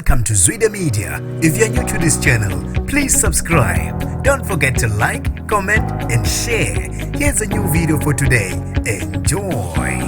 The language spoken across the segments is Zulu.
Welcome to Zwide Media. If you're new to this channel, please subscribe. Don't forget to like, comment, and share. Here's a new video for today. Enjoy.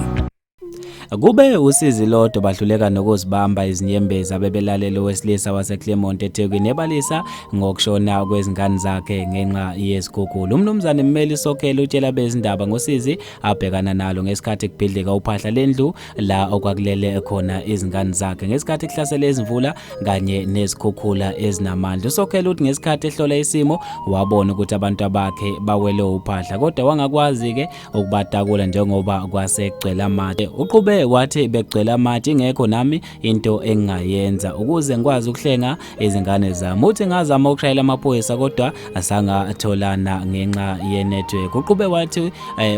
Kube usizi lodwa bahluleka nokuzibamba izinyembezi abebelalela wesilisa waseClermont eThekwini ebalisa ngokushona kwezingane zakhe ngenxa yesikhukhula. Umnumzane Mmeli Sokhela utshela bezindaba ngosizi abhekana nalo ngesikhathi kubhidlika uphahla lendlu la okwakulele khona izingane zakhe ngesikhathi kuhlasela izimvula kanye nezikhukhula ezinamandla. Sokhela uthi ngesikhathi ehlola isimo wabona ukuthi abantu abakhe bawele uphahla kodwa wangakwazi ke ukubatakula njengoba kwasegcwele amatshe. Uqhube wathi begcwele amatshe ingekho nami into engayenza ukuze ngikwazi ukuhlenga izingane zami. Uthi ngazama ukushayela amaphoyisa kodwa asangatholana ngenxa yenetwork. Uqhube wathi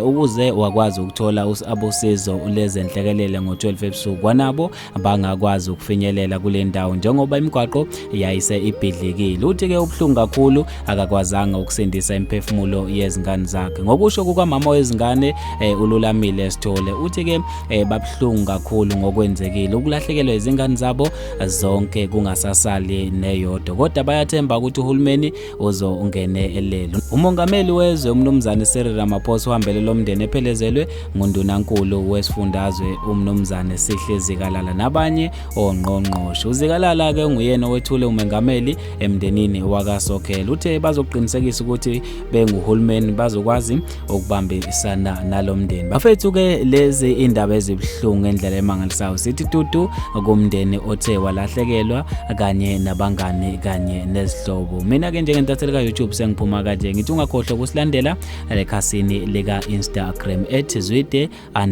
ukuze wakwazi ukuthola abosizo lezenhlekelele ngo12 ebusuku kwanabo bangakwazi ukufinyelela kule ndawo njengoba imigwaqo yayise ibhidlikile. Uthi ke ubhlungu kakhulu akakwazanga ukusindisa imphefumulo yezingane zakhe. Ngokusho kukamama wezingane uLulamile Sithole uthi ke babhlungu kakhulu ngokwenzekile ukulahlekelwa izingane zabo zonke kungasasali neyodwa kodwa bayathemba ukuthi uhulumeni uzongenelela. Umongameli wezwe umnumzane Cyril Ramaphosa uhambele lomndeni ephelezelwe nguNdunankulu wesifundazwe umnumzane Sihle Zikalala nabanye ongqongqoshe. uZikalala ke nguyena owethule umengameli emndenini wakaSokhela. Uthe bazoqinisekisa ukuthi benguhulumeni bazokwazi ukubambisana nalomndeni. Bafethu ke lezi indaba ezibhlungu ngendlela emangalisayo sithi tutu kumndeni othe walahlekelwa kanye nabangani kanye nezihlobo. Mina ke njengentatheli ka YouTube sengiphuma kanje ngithi ungakhohlwa ukusilandela lekhasini lika Instagram @zwide_med.